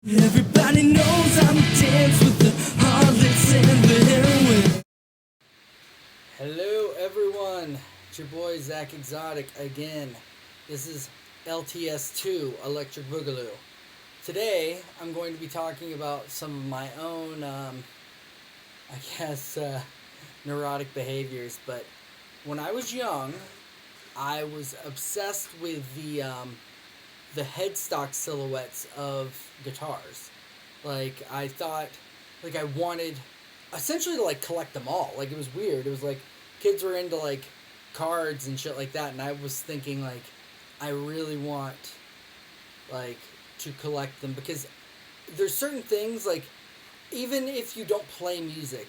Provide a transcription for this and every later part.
Everybody knows I'm dance with the harlots and the heroin. Hello everyone, it's your boy Zach Exotic again. This is LTS2 Electric Boogaloo. Today I'm going to be talking about some of my own, neurotic behaviors. But when I was young, I was obsessed with the headstock silhouettes of guitars. I thought, I wanted essentially to collect them all. It was weird. It was kids were into cards and shit like that, and I was thinking I really want to collect them, because there's certain things, even if you don't play music,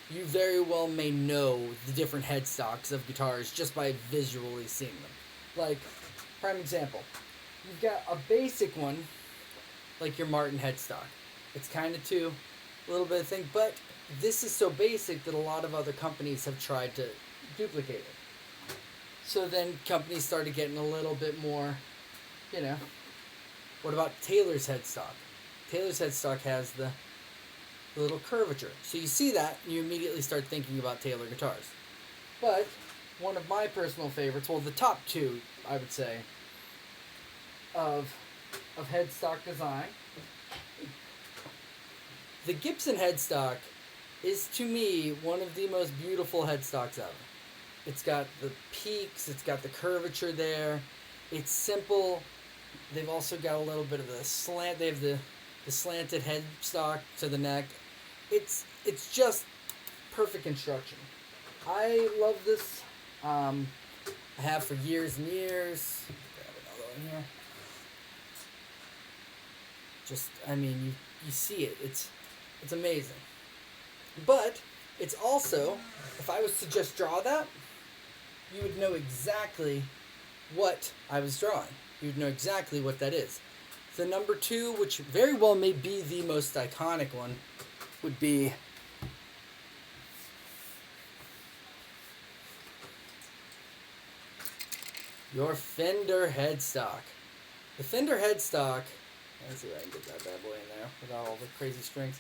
you very well may know the different headstocks of guitars just by visually seeing them. Prime example, you've got a basic one, like your Martin headstock. It's kind of a little bit of thing, but this is so basic that a lot of other companies have tried to duplicate it. So then companies started getting a little bit more, What about Taylor's headstock? Taylor's headstock has the little curvature. So you see that, and you immediately start thinking about Taylor guitars. But one of my personal favorites, well, the top two, I would say, of headstock design, the Gibson headstock is, to me, one of the most beautiful headstocks ever. It's got the peaks, it's got the curvature there, it's simple. They've also got a little bit of the slant. They have the slanted headstock to the neck. It's just perfect construction. I love this. I have for years and years. Grab another one here. You see it. It's amazing. But it's also, if I was to just draw that, you would know exactly what I was drawing. You would know exactly what that is. The number two, which very well may be the most iconic one, would be your Fender headstock. The Fender headstock, let's see if I can get that bad boy in there without all the crazy strings,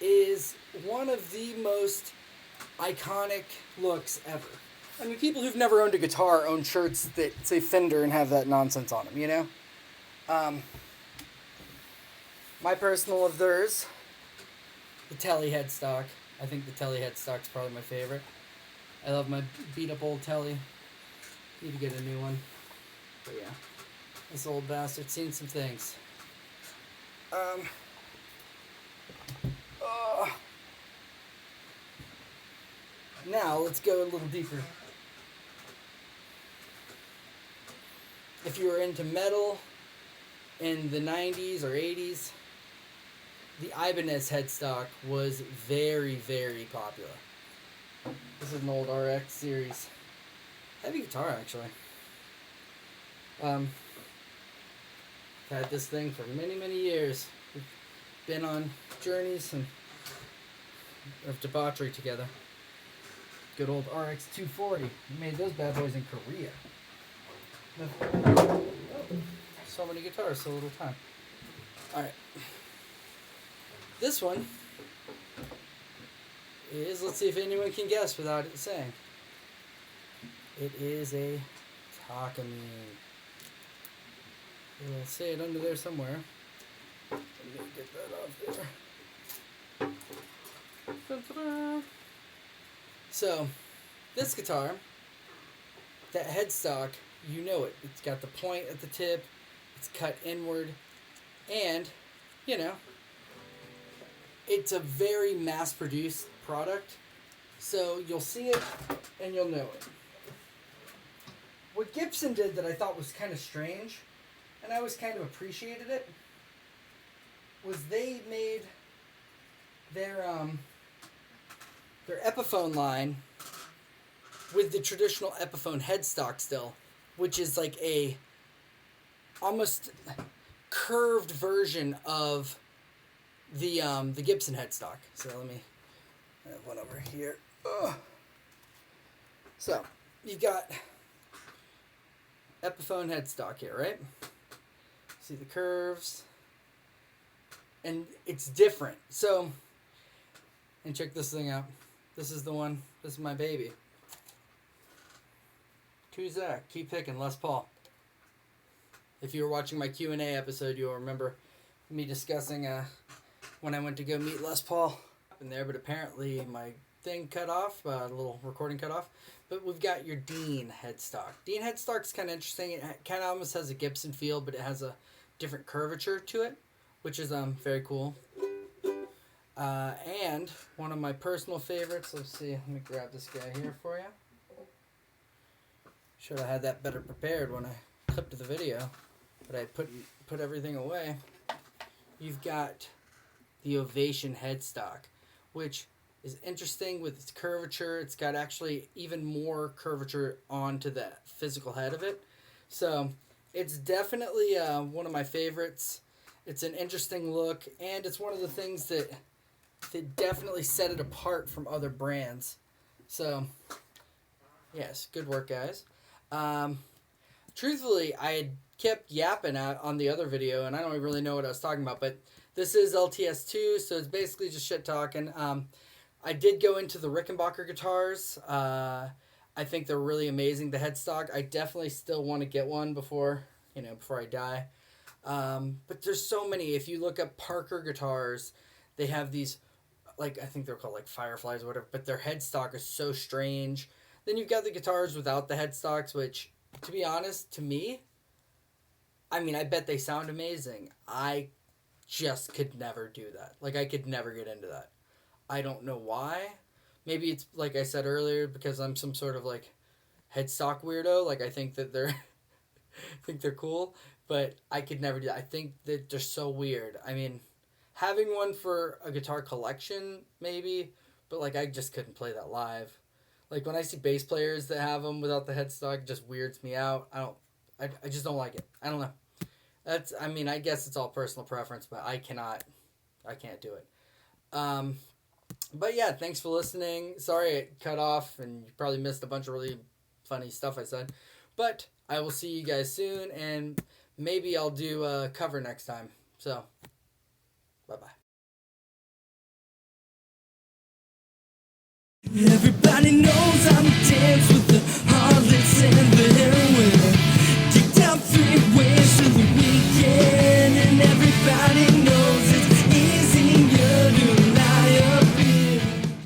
is one of the most iconic looks ever. I mean, people who've never owned a guitar own shirts that say Fender and have that nonsense on them, My personal of theirs, the Telly headstock. I think the Telly headstock's probably my favorite. I love my beat-up old Telly. Need to get a new one. But yeah, this old bastard's seen some things. Now, let's go a little deeper. If you were into metal in the 90s or 80s, the Ibanez headstock was very, very popular. This is an old RX series. Heavy guitar, actually. Had this thing for many, many years. We've been on journeys of debauchery together. Good old RX 240. We made those bad boys in Korea. So many guitars, so little time. Alright. This one is, let's see if anyone can guess without it saying. It is a Takamine. We'll say it under there somewhere. Let me get that off there. Ta-da. So, this guitar, that headstock, you know it. It's got the point at the tip, it's cut inward, and, it's a very mass-produced product, so you'll see it and you'll know it. What Gibson did that I thought was kind of strange, and I always kind of appreciated it, was they made their Epiphone line with the traditional Epiphone headstock still, which is like a almost curved version of the Gibson headstock. So let me have one over here. Ugh. So you got Epiphone headstock here, right? See the curves. and it's different. So, and check this thing out. This is the one. This is my baby. To Zach. Keep picking. Les Paul. If you were watching my Q&A episode, you'll remember me discussing when I went to go meet Les Paul in there, but apparently my thing cut off, a little recording cut off. But we've got your Dean headstock. Dean headstock's kind of interesting. It kind of almost has a Gibson feel, but it has a different curvature to it, which is very cool. And one of my personal favorites. Let's see. Let me grab this guy here for you. Should have had that better prepared when I clipped the video, but I put everything away. You've got the Ovation headstock, which is interesting with its curvature. It's got actually even more curvature onto the physical head of it. So it's definitely one of my favorites. It's an interesting look, and it's one of the things that definitely set it apart from other brands. So, yes, good work, guys. Truthfully, I had kept yapping on the other video, and I don't really know what I was talking about, but this is LTS2, so it's basically just shit talking. I did go into the Rickenbacker guitars. I think they're really amazing. The headstock, I definitely still want to get one before I die. But there's so many. If you look up Parker guitars, they have these, like, I think they're called like Fireflies or whatever, but their headstock is so strange. Then you've got the guitars without the headstocks, which, to be honest, to me, I mean, I bet they sound amazing. I just could never do that. Like, I could never get into that. I don't know why. Maybe it's, like I said earlier, because I'm some sort of, like, headstock weirdo. Like, I think that they're cool, but I could never do that. I think that they're so weird. I mean, having one for a guitar collection, maybe, but, like, I just couldn't play that live. Like, when I see bass players that have them without the headstock, it just weirds me out. I just don't like it. I don't know. I guess it's all personal preference, but I can't do it. But yeah, thanks for listening. Sorry it cut off and you probably missed a bunch of really funny stuff I said. But I will see you guys soon, and maybe I'll do a cover next time. So, bye-bye. Everybody knows I'm